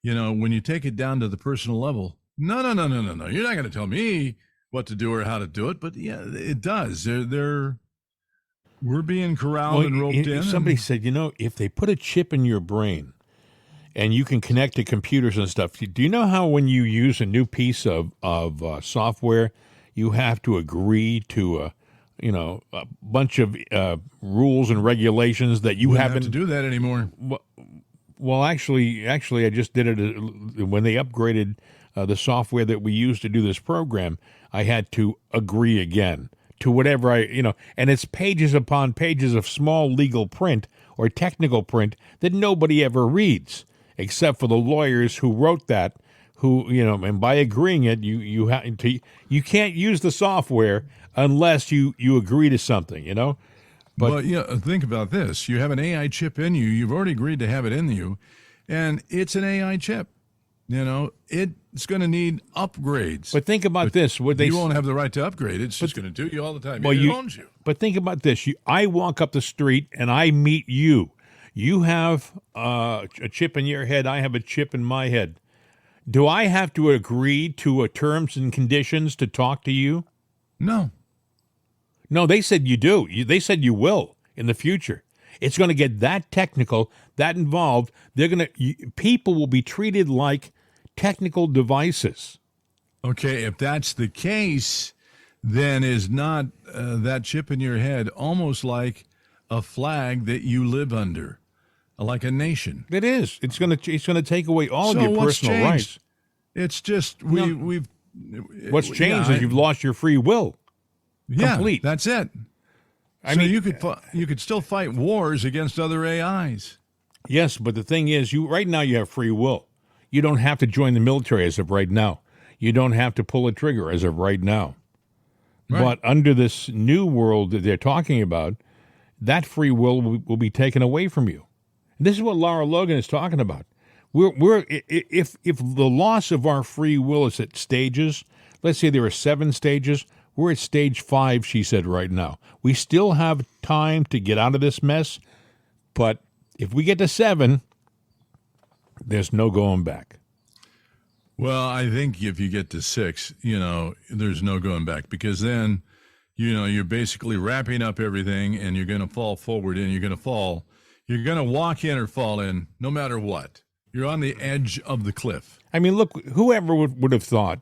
when you take it down to the personal level, no. You're not going to tell me what to do or how to do it, but it does. We're being corralled and roped in. Somebody said, if they put a chip in your brain and you can connect to computers and stuff, do you know how when you use a new piece of software, you have to agree to a bunch of rules and regulations that you haven't have to do that anymore. Well, actually, I just did it when they upgraded the software that we use to do this program. I had to agree again to whatever and it's pages upon pages of small legal print or technical print that nobody ever reads, except for the lawyers who wrote that. And by agreeing it, you can't use the software unless you agree to something. But think about this. You have an AI chip in you. You've already agreed to have it in you, and it's an AI chip. It's going to need upgrades. But think about this. You won't have the right to upgrade. It's just going to do you all the time. Well, It owns you. But think about this. I walk up the street and I meet you. You have a chip in your head. I have a chip in my head. Do I have to agree to terms and conditions to talk to you? No. No, they said you do. They said you will in the future. It's going to get that technical, that involved. People will be treated like technical devices. Okay, if that's the case, then is not that chip in your head almost like a flag that you live under, like a nation? It is. It's going to take away all of So your what's personal changed? rights. It's just What's changed is you've lost your free will. Complete. That's it. I mean, you could still fight wars against other AIs. Yes, but the thing is, right now you have free will. You don't have to join the military as of right now. You don't have to pull a trigger as of right now. Right. But under this new world that they're talking about, that free will be taken away from you. And this is what Lara Logan is talking about. If the loss of our free will is at stages, let's say there are 7 stages, we're at stage 5, she said right now. We still have time to get out of this mess, but if we get to 7, there's no going back. Well, I think if you get to 6, there's no going back, because then, you're basically wrapping up everything and you're going to fall forward and you're going to walk in or fall in no matter what. You're on the edge of the cliff. I mean, look, whoever would have thought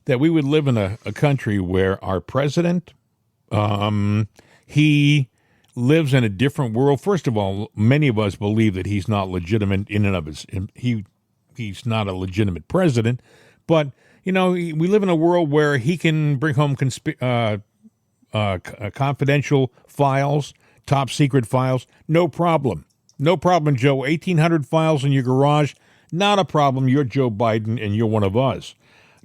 that we would live in a country where our president, he lives in a different world. First of all, many of us believe that he's not legitimate in and of his. He's not a legitimate president, but we live in a world where he can bring home confidential files, top secret files, no problem. No problem, Joe. 1,800 files in your garage, not a problem. You're Joe Biden and you're one of us.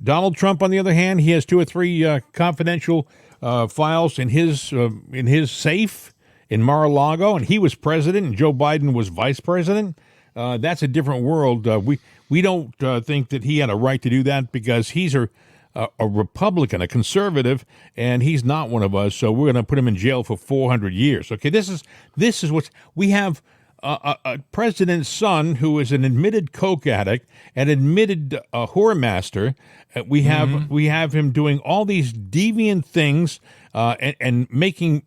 Donald Trump, on the other hand, he has 2 or 3 confidential files in his safe in Mar-a-Lago, and he was president, and Joe Biden was vice president. That's a different world. We don't think that he had a right to do that because he's a Republican, a conservative, and he's not one of us. So we're going to put him in jail for 400 years. Okay, this is what we have. A president's son who is an admitted coke addict, an admitted whore master. We have him doing all these deviant things and making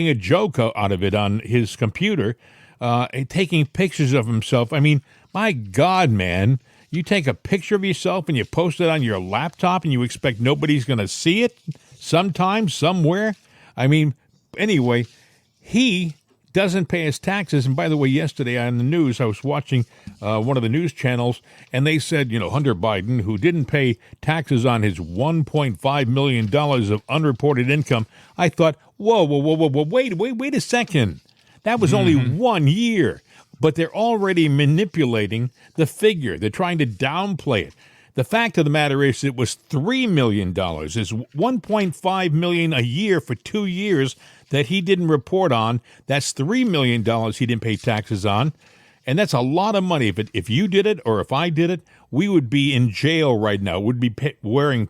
a joke out of it on his computer, and taking pictures of himself. I mean, my God, man, you take a picture of yourself and you post it on your laptop and you expect nobody's going to see it sometime, somewhere? I mean, anyway, he doesn't pay his taxes. And by the way, yesterday on the news, I was watching one of the news channels, and they said, Hunter Biden, who didn't pay taxes on his $1.5 million of unreported income. I thought, whoa, wait a second. That was only 1 year. But they're already manipulating the figure. They're trying to downplay it. The fact of the matter is it was $3 million. It's $1.5 million a year for 2 years that he didn't report on. That's $3 million he didn't pay taxes on. And that's a lot of money. If you did it or if I did it, we would be in jail right now. We'd be wearing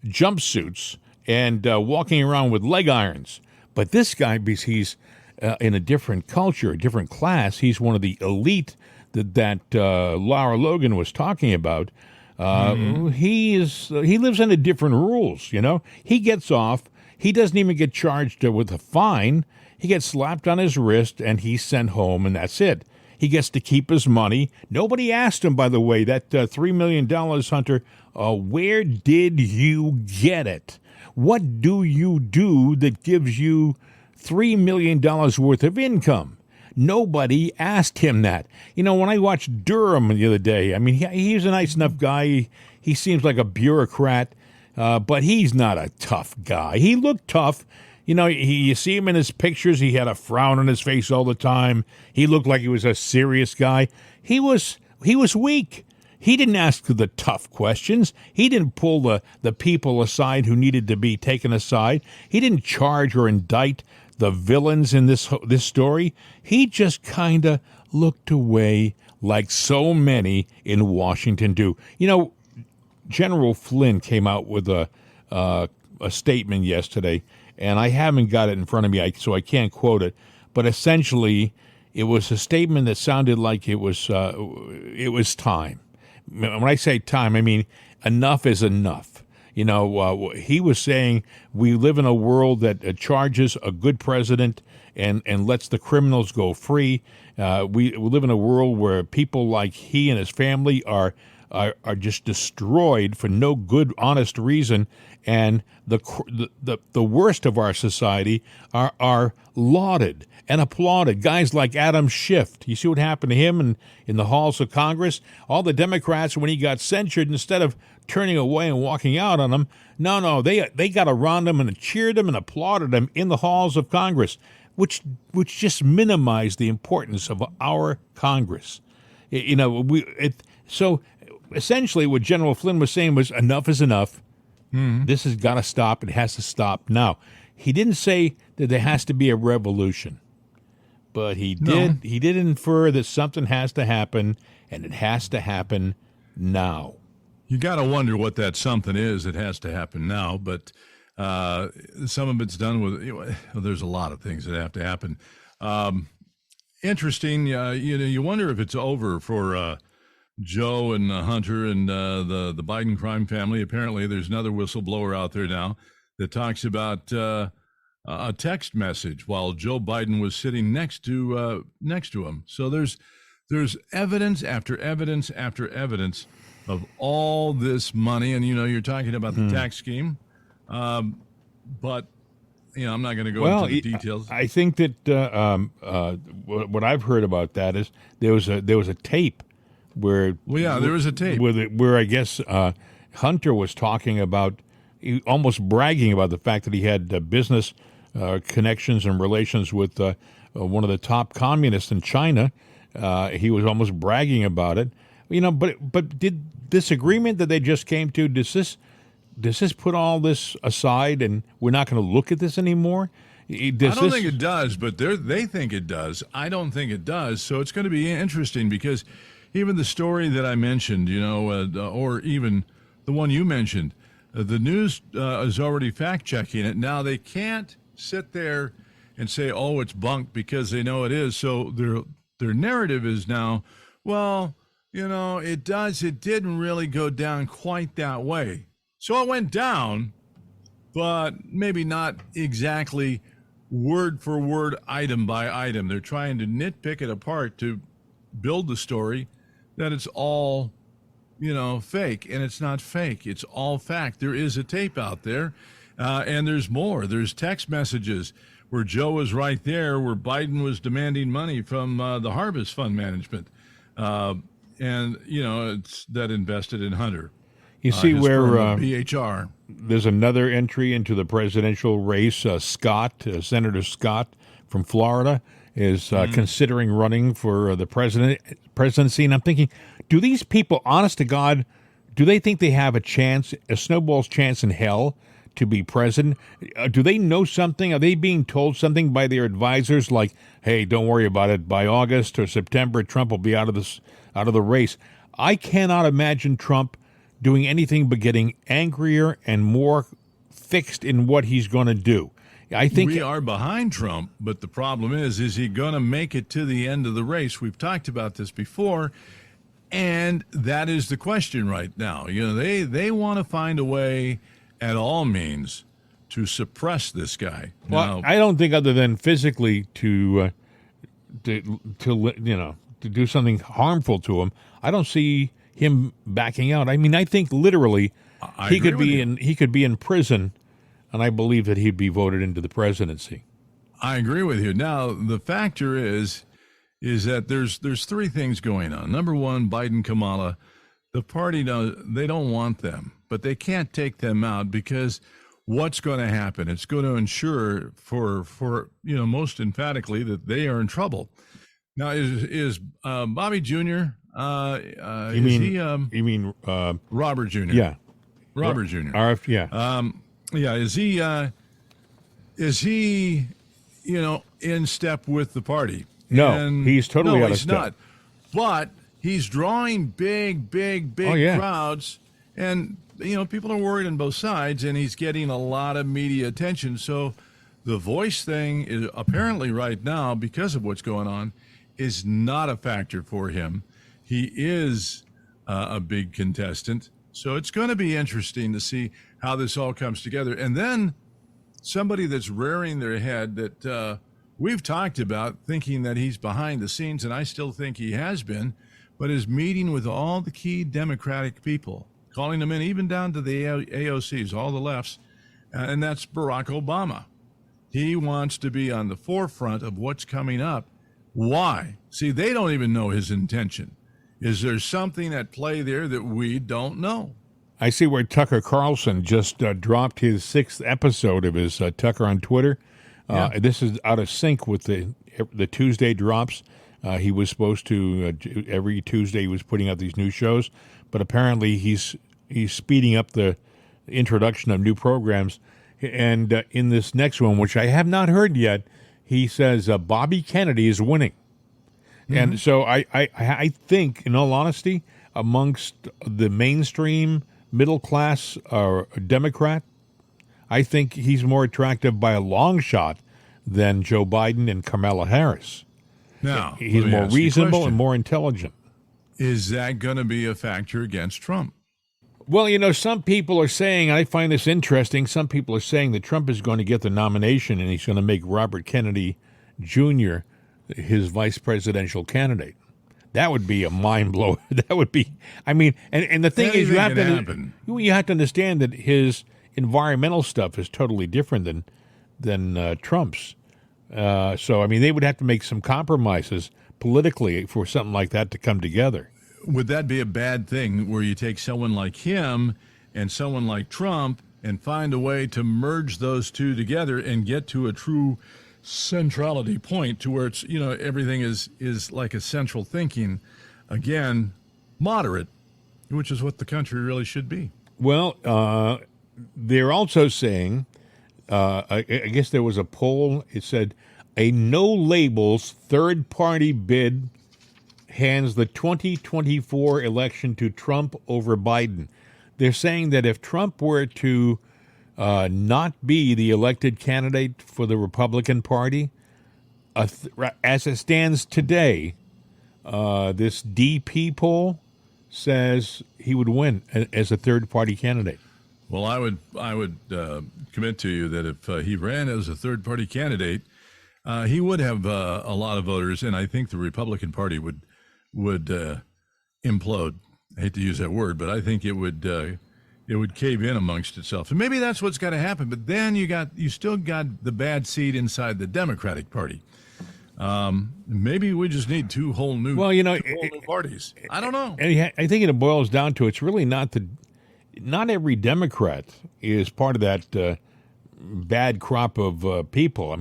jumpsuits and walking around with leg irons. But this guy, because he's in a different culture, a different class, he's one of the elite that Lara Logan was talking about. He lives under different rules, He gets off. He doesn't even get charged with a fine. He gets slapped on his wrist, and he's sent home, and that's it. He gets to keep his money. Nobody asked him, by the way, that $3 million, Hunter, where did you get it? What do you do that gives you $3 million worth of income? Nobody asked him that. When I watched Durham the other day, I mean, he's a nice enough guy. He seems like a bureaucrat, but he's not a tough guy. He looked tough. You see him in his pictures. He had a frown on his face all the time. He looked like he was a serious guy. He was weak. He didn't ask the tough questions. He didn't pull the people aside who needed to be taken aside. He didn't charge or indict the villains in this story, he just kind of looked away like so many in Washington do. You know, General Flynn came out with a statement yesterday, and I haven't got it in front of me, so I can't quote it. But essentially, it was a statement that sounded like it was time. When I say time, I mean enough is enough. You know, he was saying we live in a world that charges a good president and lets the criminals go free. We live in a world where people like he and his family are just destroyed for no good, honest reason, and the worst of our society are lauded and applauded. Guys like Adam Schiff, you see what happened to him in the halls of Congress? All the Democrats, when he got censured, instead of turning away and walking out on him, no, they got around him and cheered him and applauded him in the halls of Congress, which just minimized the importance of our Congress. You know, so essentially what General Flynn was saying was enough is enough. This has got to stop. It has to stop now. He didn't say that there has to be a revolution, but he did infer that something has to happen, and it has to happen now. You got to wonder what that something is that has to happen now, but some of it's done with, there's a lot of things that have to happen. Interesting, you wonder if it's over for Joe and Hunter and the Biden crime family. Apparently, there's another whistleblower out there now that talks about a text message while Joe Biden was sitting next to him. So there's evidence after evidence after evidence of all this money, and you're talking about the tax scheme, but I'm not going to go into the details. I think that what I've heard about that is there was a tape where there was a tape where I guess Hunter was talking about, almost bragging about the fact that he had business connections and relations with one of the top communists in China. He was almost bragging about it, But did this agreement that they just came to, does this put all this aside and we're not going to look at this anymore? I don't think it does, but they think it does. I don't think it does. So it's going to be interesting because even the story that I mentioned, or even the one you mentioned, the news is already fact-checking it. Now, they can't sit there and say, oh, it's bunk, because they know it is. So their narrative is now, well, it didn't really go down quite that way. So it went down, but maybe not exactly word for word, item by item. They're trying to nitpick it apart to build the story that it's all, fake. And it's not fake. It's all fact. There is a tape out there, and there's more. There's text messages where Joe was right there, where Biden was demanding money from the Harvest Fund Management. And, it's that invested in Hunter. You see where BHR. There's another entry into the presidential race. Senator Scott from Florida is considering running for the presidency. And I'm thinking, do these people, honest to God, do they think they have a snowball's chance in hell to be president? Do they know something? Are they being told something by their advisors like, hey, don't worry about it, by August or September, Trump will be out of the race? I cannot imagine Trump doing anything but getting angrier and more fixed in what he's going to do. I think we are behind Trump, but the problem is he going to make it to the end of the race? We've talked about this before, and that is the question right now. They want to find a way at all means to suppress this guy. Well, I don't think other than physically to do something harmful to him. I don't see him backing out. I mean, I think literally he could be in prison, and I believe that he'd be voted into the presidency. I agree with you. Now, the factor is that there's three things going on. Number one, Biden, Kamala, the party they don't want them, but they can't take them out because what's going to happen? It's going to ensure for most emphatically that they are in trouble. Now, is Bobby Jr. You mean Robert Jr.? Yeah, Robert Jr. RF, yeah. Yeah. Is he in step with the party. No, And he's totally out of he's step. not. But he's drawing big crowds, and people are worried on both sides, and he's getting a lot of media attention. So the voice thing is apparently right now, because of what's going on, is not a factor for him. He is a big contestant. So it's going to be interesting to see how this all comes together. And then somebody that's rearing their head that we've talked about, thinking that he's behind the scenes, and I still think he has been, but is meeting with all the key Democratic people, calling them in, even down to the AOCs, all the lefts, and that's Barack Obama. He wants to be on the forefront of what's coming up. Why? See, they don't even know his intention. Is there something at play there that we don't know? I see where Tucker Carlson just dropped his 6th episode of his Tucker on Twitter. This is out of sync with the Tuesday drops. He was supposed to, every Tuesday he was putting out these new shows, but apparently he's speeding up the introduction of new programs. And in this next one, which I have not heard yet, he says Bobby Kennedy is winning. Mm-hmm. And so I think, in all honesty, amongst the mainstream middle class Democrat, I think he's more attractive by a long shot than Joe Biden and Kamala Harris. Now, he's more reasonable and more intelligent. Is that going to be a factor against Trump? Well, some people are saying, I find this interesting, some people are saying that Trump is going to get the nomination and he's going to make Robert Kennedy Jr. his vice presidential candidate. That would be a mind blower. That would be, and the thing is, you have to understand that his environmental stuff is totally different than Trump's. So they would have to make some compromises politically for something like that to come together. Would that be a bad thing where you take someone like him and someone like Trump and find a way to merge those two together and get to a true centrality point to where it's, everything is like a central thinking, again, moderate, which is what the country really should be? Well, they're also saying, I guess there was a poll, it said, a no-labels third-party bid hands the 2024 election to Trump over Biden. They're saying that if Trump were to not be the elected candidate for the Republican Party, as it stands today, this DP poll says he would win as a third-party candidate. Well, I would commit to you that if he ran as a third-party candidate, he would have a lot of voters, and I think the Republican Party would implode. I hate to use that word, but I think it would cave in amongst itself. And maybe that's what's got to happen. But then you still got the bad seed inside the Democratic Party. Maybe we just need two whole new parties. I don't know. And I think it boils down to it's really not every Democrat is part of that bad crop of people.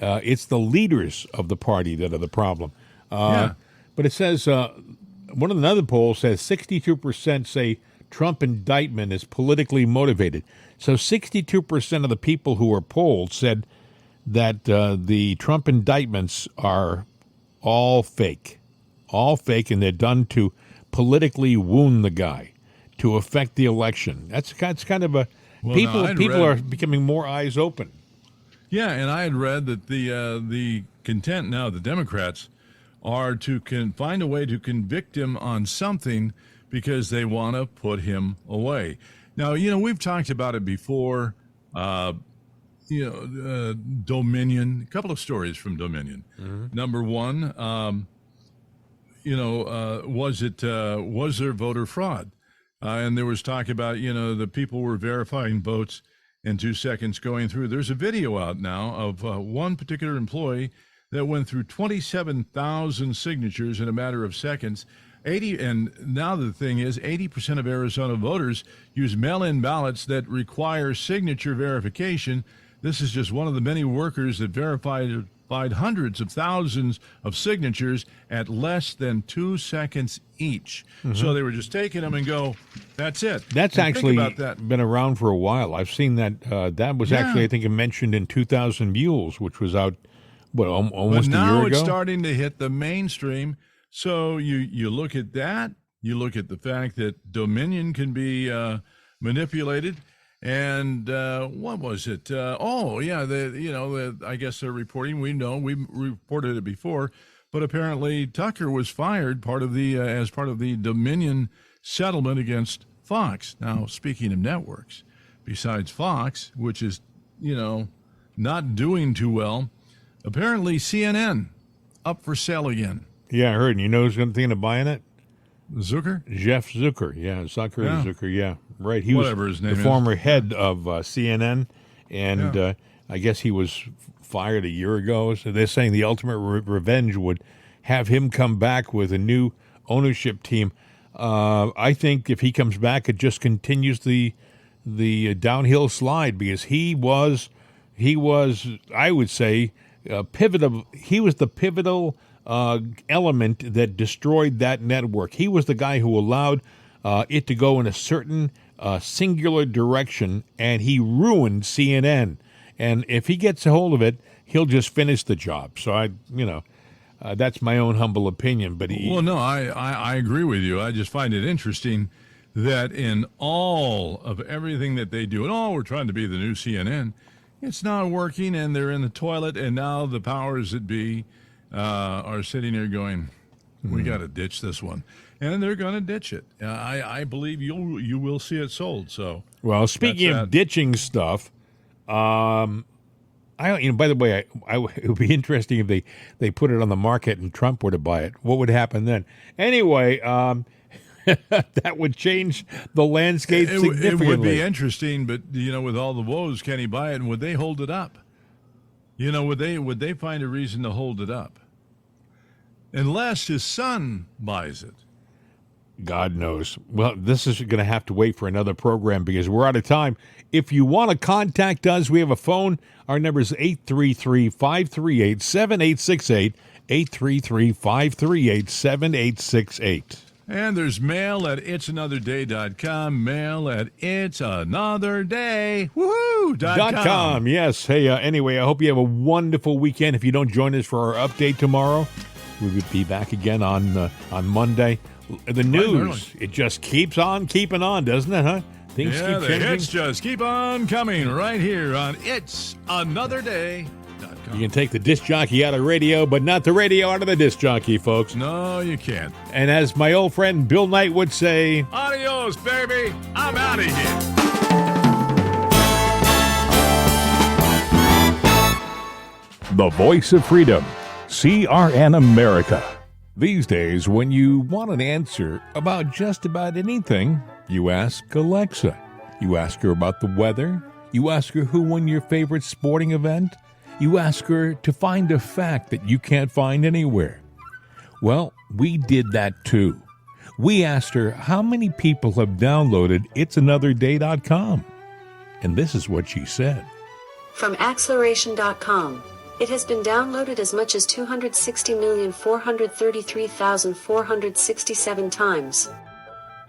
It's the leaders of the party that are the problem. But it says, one of the other polls says 62% say Trump indictment is politically motivated. So 62% of the people who were polled said that the Trump indictments are all fake, and they're done to politically wound the guy, to affect the election. That's kind of people are becoming more eyes open. Yeah, and I had read that the content now, the Democrats, are to find a way to convict him on something because they want to put him away. Now, we've talked about it before. Dominion, a couple of stories from Dominion. Mm-hmm. Number one, was there voter fraud? And there was talk about, the people were verifying votes in 2 seconds going through. There's a video out now of one particular employee that went through 27,000 signatures in a matter of seconds. And now the thing is, 80% of Arizona voters use mail-in ballots that require signature verification. This is just one of the many workers that verified hundreds of thousands of signatures at less than 2 seconds each. Mm-hmm. So they were just taking them and go, that's it. That's actually been around for a while. I've seen that. That was actually, I think, mentioned in 2000 Mules, which was out almost a now year ago? it's starting to hit the mainstream. So you look at that. You look at the fact that Dominion can be manipulated. And what was it? I guess they're reporting. We reported it before, but apparently Tucker was fired as part of the Dominion settlement against Fox. Now, speaking of networks, besides Fox, which is not doing too well, apparently CNN up for sale again. Yeah, I heard. And you know who's thinking of buying it? Zucker? Jeff Zucker. Yeah, Zucker. Yeah, right. He Whatever was his name the is. former head of CNN, and I guess he was fired a year ago. So they're saying the ultimate revenge would have him come back with a new ownership team. I think if he comes back, it just continues the downhill slide, because he was I would say pivotal. He was the pivotal element that destroyed that network. He was the guy who allowed it to go in a certain singular direction, and he ruined CNN. And if he gets a hold of it, he'll just finish the job. So that's my own humble opinion. But I agree with you. I just find it interesting that in all of everything that they do, and we're trying to be the new CNN, it's not working, and they're in the toilet, and now the powers that be are sitting there going, we got to ditch this one. And they're going to ditch it. I believe you will see it sold. So, well, speaking of ditching stuff, by the way, it would be interesting if they put it on the market and Trump were to buy it. What would happen then? Anyway, that would change the landscape significantly. It would be interesting, but with all the woes, can he buy it, and would they hold it up? Would they find a reason to hold it up? Unless his son buys it. God knows. Well, this is going to have to wait for another program because we're out of time. If you want to contact us, we have a phone. Our number is 833-538-7868, 833-538-7868. And there's mail at itsanotherday.com, mail at itsanotherday.com. Yes. Hey, anyway, I hope you have a wonderful weekend. If you don't join us for our update tomorrow, we would be back again on Monday. The news, it just keeps on keeping on, doesn't it, huh? Things keep changing. The hits just keep on coming right here on itsanotherday.com. You can take the disc jockey out of radio, but not the radio out of the disc jockey, folks. No, you can't. And as my old friend Bill Knight would say, adios, baby. I'm out of here. The voice of freedom, CRN America. These days, when you want an answer about just about anything, you ask Alexa. You ask her about the weather. You ask her who won your favorite sporting event. You ask her to find a fact that you can't find anywhere. Well, we did that too. We asked her how many people have downloaded itsanotherday.com. And this is what she said. From acceleration.com. It has been downloaded as much as 260,433,467 times.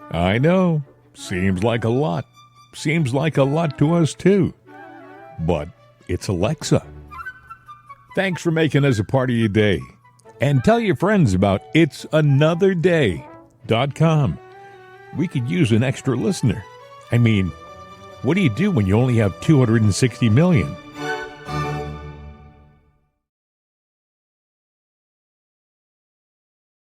I know. Seems like a lot. Seems like a lot to us, too. But it's Alexa. Thanks for making us a part of your day. And tell your friends about itsanotherday.com. We could use an extra listener. I mean, what do you do when you only have 260 million?